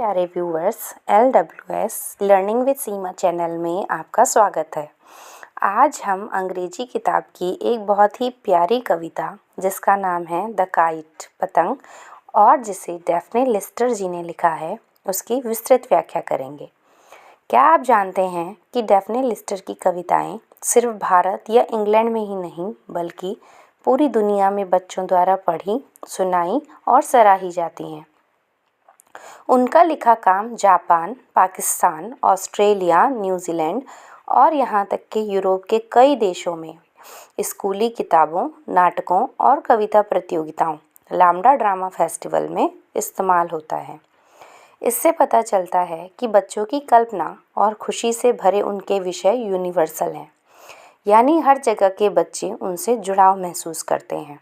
प्यारे viewers, LWS learning with Seema channel में आपका स्वागत है। आज हम अंग्रेजी किताब की एक बहुत ही प्यारी कविता जिसका नाम है द काइट पतंग और जिसे डैफ्ने लिस्टर जी ने लिखा है उसकी विस्तृत व्याख्या करेंगे। क्या आप जानते हैं कि डैफ्ने लिस्टर की कविताएं सिर्फ भारत या इंग्लैंड में ही नहीं बल्कि पूरी दुनिया में बच्चों द्वारा पढ़ी, सुनाई और सराही जाती हैं। उनका लिखा काम जापान, पाकिस्तान, ऑस्ट्रेलिया, न्यूजीलैंड और यहाँ तक कि यूरोप के कई देशों में स्कूली किताबों, नाटकों और कविता प्रतियोगिताओं, लाम्बडा ड्रामा फेस्टिवल में इस्तेमाल होता है। इससे पता चलता है कि बच्चों की कल्पना और खुशी से भरे उनके विषय यूनिवर्सल हैं, यानी हर जगह के बच्चे उनसे जुड़ाव महसूस करते हैं।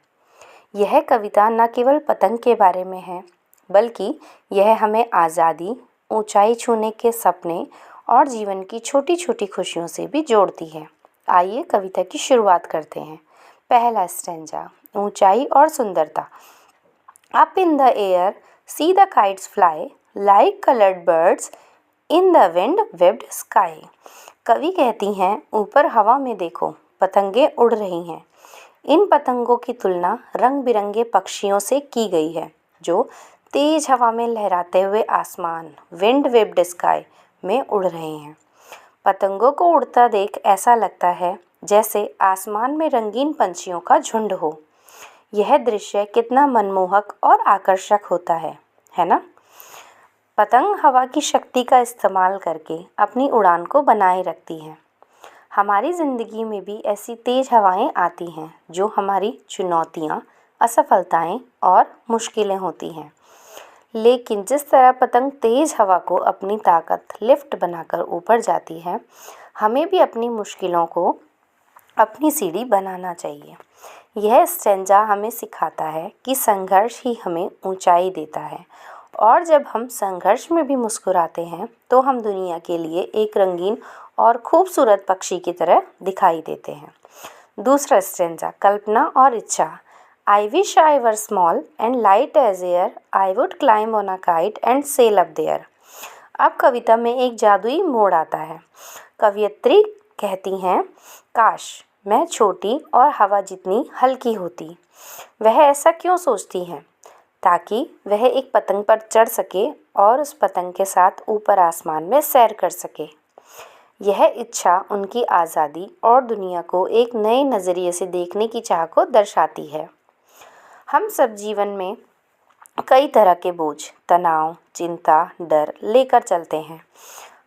यह कविता न केवल पतंग के बारे में है बल्कि यह हमें आज़ादी, ऊंचाई छूने के सपने और जीवन की छोटी छोटी खुशियों से भी जोड़ती है। आइए कविता की शुरुआत करते हैं। पहला स्टैंजा, ऊंचाई और सुंदरता। Up in the air see the kites fly like coloured birds in the wind webbed sky. कवि कहती हैं, ऊपर हवा में देखो, पतंगे उड़ रही हैं। इन पतंगों की तुलना रंग बिरंगे पक्षियों से की गई है जो तेज हवा में लहराते हुए आसमान विंड वेब्ड स्काई में उड़ रहे हैं। पतंगों को उड़ता देख ऐसा लगता है जैसे आसमान में रंगीन पंछियों का झुंड हो। यह दृश्य कितना मनमोहक और आकर्षक होता है ना? पतंग हवा की शक्ति का इस्तेमाल करके अपनी उड़ान को बनाए रखती है। हमारी ज़िंदगी में भी ऐसी तेज़ हवाएं आती हैं जो हमारी चुनौतियां, असफलताएं और मुश्किलें होती हैं। लेकिन जिस तरह पतंग तेज़ हवा को अपनी ताकत लिफ्ट बनाकर ऊपर जाती है, हमें भी अपनी मुश्किलों को अपनी सीढ़ी बनाना चाहिए। यह स्टैंजा हमें सिखाता है कि संघर्ष ही हमें ऊंचाई देता है और जब हम संघर्ष में भी मुस्कुराते हैं तो हम दुनिया के लिए एक रंगीन और खूबसूरत पक्षी की तरह दिखाई देते हैं। दूसरा स्टैंजा, कल्पना और इच्छा। I wish I were small and light as air. I would climb on a kite and sail up there. अब कविता में एक जादुई मोड़ आता है। कवयित्री कहती हैं, काश मैं छोटी और हवा जितनी हल्की होती। वह ऐसा क्यों सोचती हैं? ताकि वह एक पतंग पर चढ़ सके और उस पतंग के साथ ऊपर आसमान में सैर कर सके। यह इच्छा उनकी आज़ादी और दुनिया को एक नए नज़रिए से देखने की चाह को दर्शाती है। हम सब जीवन में कई तरह के बोझ, तनाव, चिंता, डर लेकर चलते हैं।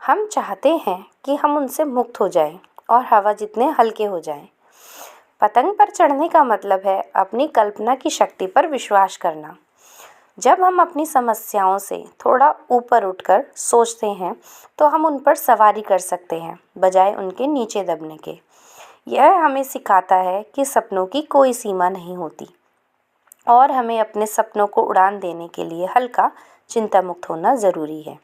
हम चाहते हैं कि हम उनसे मुक्त हो जाएं और हवा जितने हल्के हो जाएं। पतंग पर चढ़ने का मतलब है अपनी कल्पना की शक्ति पर विश्वास करना। जब हम अपनी समस्याओं से थोड़ा ऊपर उठकर सोचते हैं तो हम उन पर सवारी कर सकते हैं बजाय उनके नीचे दबने के। यह हमें सिखाता है कि सपनों की कोई सीमा नहीं होती और हमें अपने सपनों को उड़ान देने के लिए हल्का, चिंता मुक्त होना ज़रूरी है।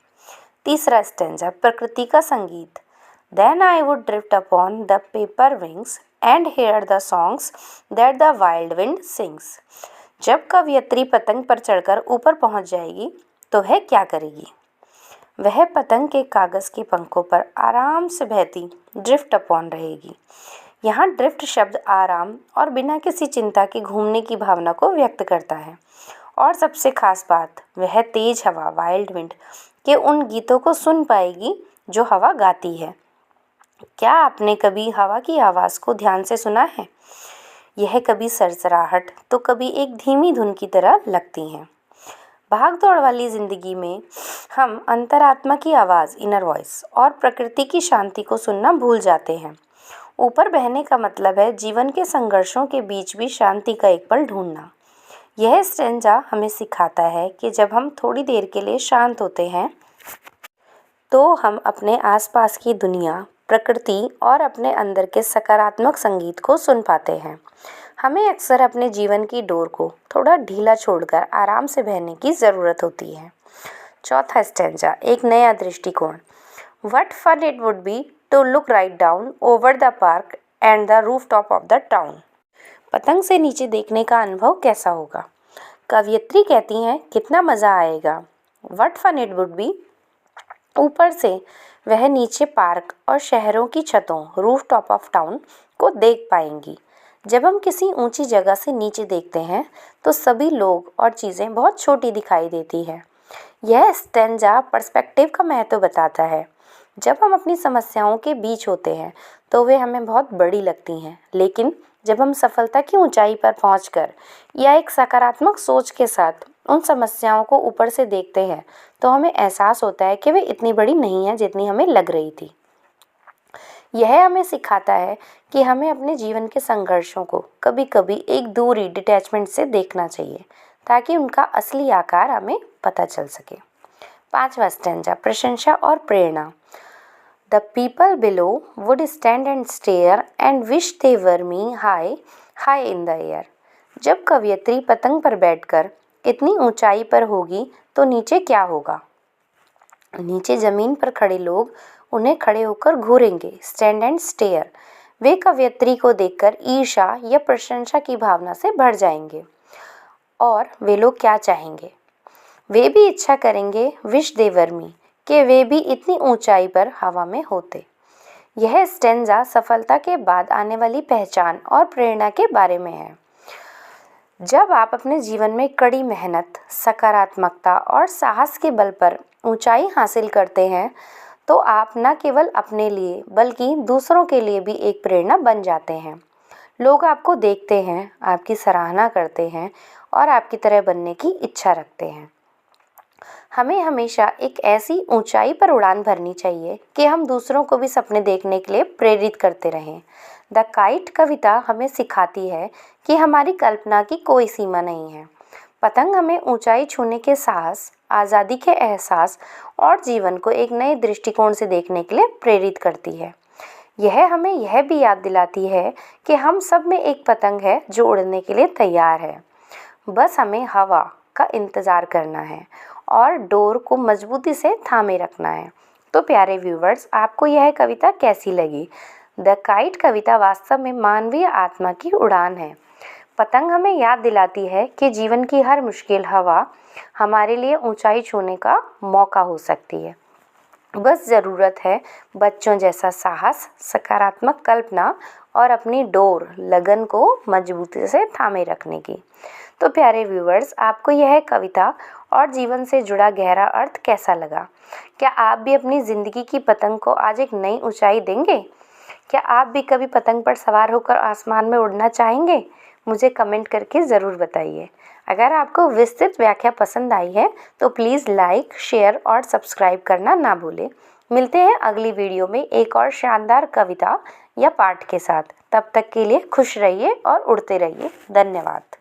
तीसरा स्टैंजा, प्रकृति का संगीत। Then I would drift upon the paper wings and hear the songs that the wild wind sings. जब कवयित्री पतंग पर चढ़कर ऊपर पहुंच जाएगी तो वह क्या करेगी? वह पतंग के कागज़ के पंखों पर आराम से बहती ड्रिफ्ट अपॉन रहेगी। यहाँ ड्रिफ्ट शब्द आराम और बिना किसी चिंता के घूमने की भावना को व्यक्त करता है। और सबसे खास बात, वह तेज हवा वाइल्ड विंड के उन गीतों को सुन पाएगी जो हवा गाती है। क्या आपने कभी हवा की आवाज़ को ध्यान से सुना है? यह कभी सरसराहट तो कभी एक धीमी धुन की तरह लगती हैं। भाग दौड़ वाली ज़िंदगी में हम अंतरात्मा की आवाज़, इनर वॉइस और प्रकृति की शांति को सुनना भूल जाते हैं। ऊपर बहने का मतलब है जीवन के संघर्षों के बीच भी शांति का एक पल ढूंढना। यह स्टैंजा हमें सिखाता है कि जब हम थोड़ी देर के लिए शांत होते हैं तो हम अपने आसपास की दुनिया, प्रकृति और अपने अंदर के सकारात्मक संगीत को सुन पाते हैं। हमें अक्सर अपने जीवन की डोर को थोड़ा ढीला छोड़कर आराम से बहने की ज़रूरत होती है। चौथा स्टैंजा, एक नया दृष्टिकोण। What fun it would be to look right down over the park and the rooftop of the town. पतंग से नीचे देखने का अनुभव कैसा होगा? कवयित्री कहती हैं, कितना मज़ा आएगा। What fun it would be. ऊपर से वह नीचे पार्क और शहरों की छतों रूफटॉप ऑफ टाउन को देख पाएंगी। जब हम किसी ऊंची जगह से नीचे देखते हैं तो सभी लोग और चीज़ें बहुत छोटी दिखाई देती हैं। यह स्टेंजा पर्सपेक्टिव का महत्व बताता है। जब हम अपनी समस्याओं के बीच होते हैं तो वे हमें बहुत बड़ी लगती हैं, लेकिन जब हम सफलता की ऊंचाई पर पहुंचकर या एक सकारात्मक सोच के साथ उन समस्याओं को ऊपर से देखते हैं तो हमें एहसास होता है कि वे इतनी बड़ी नहीं हैं जितनी हमें लग रही थी। यह हमें सिखाता है कि हमें अपने जीवन के संघर्षों को कभी कभी एक दूरी डिटैचमेंट से देखना चाहिए ताकि उनका असली आकार हमें पता चल सके। 5वां स्टैंजा, प्रशंसा और प्रेरणा। The people below would stand and stare and wish they were me high high in the air. जब कवयित्री पतंग पर बैठकर इतनी ऊंचाई पर होगी तो नीचे क्या होगा। नीचे जमीन पर खड़े लोग उन्हें खड़े होकर घूरेंगे, स्टैंड एंड स्टेयर। वे कवयित्री को देखकर ईर्ष्या या प्रशंसा की भावना से भर जाएंगे और वे लोग क्या चाहेंगे, वे भी इच्छा करेंगे विश दे वर मी, कि वे भी इतनी ऊंचाई पर हवा में होते। यह स्टेंजा सफलता के बाद आने वाली पहचान और प्रेरणा के बारे में है। जब आप अपने जीवन में कड़ी मेहनत, सकारात्मकता और साहस के बल पर ऊंचाई हासिल करते हैं तो आप न केवल अपने लिए बल्कि दूसरों के लिए भी एक प्रेरणा बन जाते हैं। लोग आपको देखते हैं, आपकी सराहना करते हैं और आपकी तरह बनने की इच्छा रखते हैं। हमें हमेशा एक ऐसी ऊंचाई पर उड़ान भरनी चाहिए कि हम दूसरों को भी सपने देखने के लिए प्रेरित करते रहें। द काइट कविता हमें सिखाती है कि हमारी कल्पना की कोई सीमा नहीं है। पतंग हमें ऊंचाई छूने के साहस, आज़ादी के एहसास और जीवन को एक नए दृष्टिकोण से देखने के लिए प्रेरित करती है। यह हमें यह भी याद दिलाती है कि हम सब में एक पतंग है जो उड़ने के लिए तैयार है। बस हमें हवा का इंतज़ार करना है और डोर को मजबूती से थामे रखना है। तो प्यारे व्यूवर्स, आपको यह कविता कैसी लगी? द काइट कविता वास्तव में मानवीय आत्मा की उड़ान है। पतंग हमें याद दिलाती है कि जीवन की हर मुश्किल हवा हमारे लिए ऊंचाई छूने का मौका हो सकती है। बस ज़रूरत है बच्चों जैसा साहस, सकारात्मक कल्पना और अपनी डोर, लगन को मजबूती से थामे रखने की। तो प्यारे व्यूवर्स, आपको यह कविता और जीवन से जुड़ा गहरा अर्थ कैसा लगा? क्या आप भी अपनी ज़िंदगी की पतंग को आज एक नई ऊंचाई देंगे? क्या आप भी कभी पतंग पर सवार होकर आसमान में उड़ना चाहेंगे? मुझे कमेंट करके ज़रूर बताइए। अगर आपको विस्तृत व्याख्या पसंद आई है तो प्लीज़ लाइक, शेयर और सब्सक्राइब करना ना भूलें। मिलते हैं अगली वीडियो में एक और शानदार कविता या पाठ के साथ। तब तक के लिए खुश रहिए और उड़ते रहिए। धन्यवाद।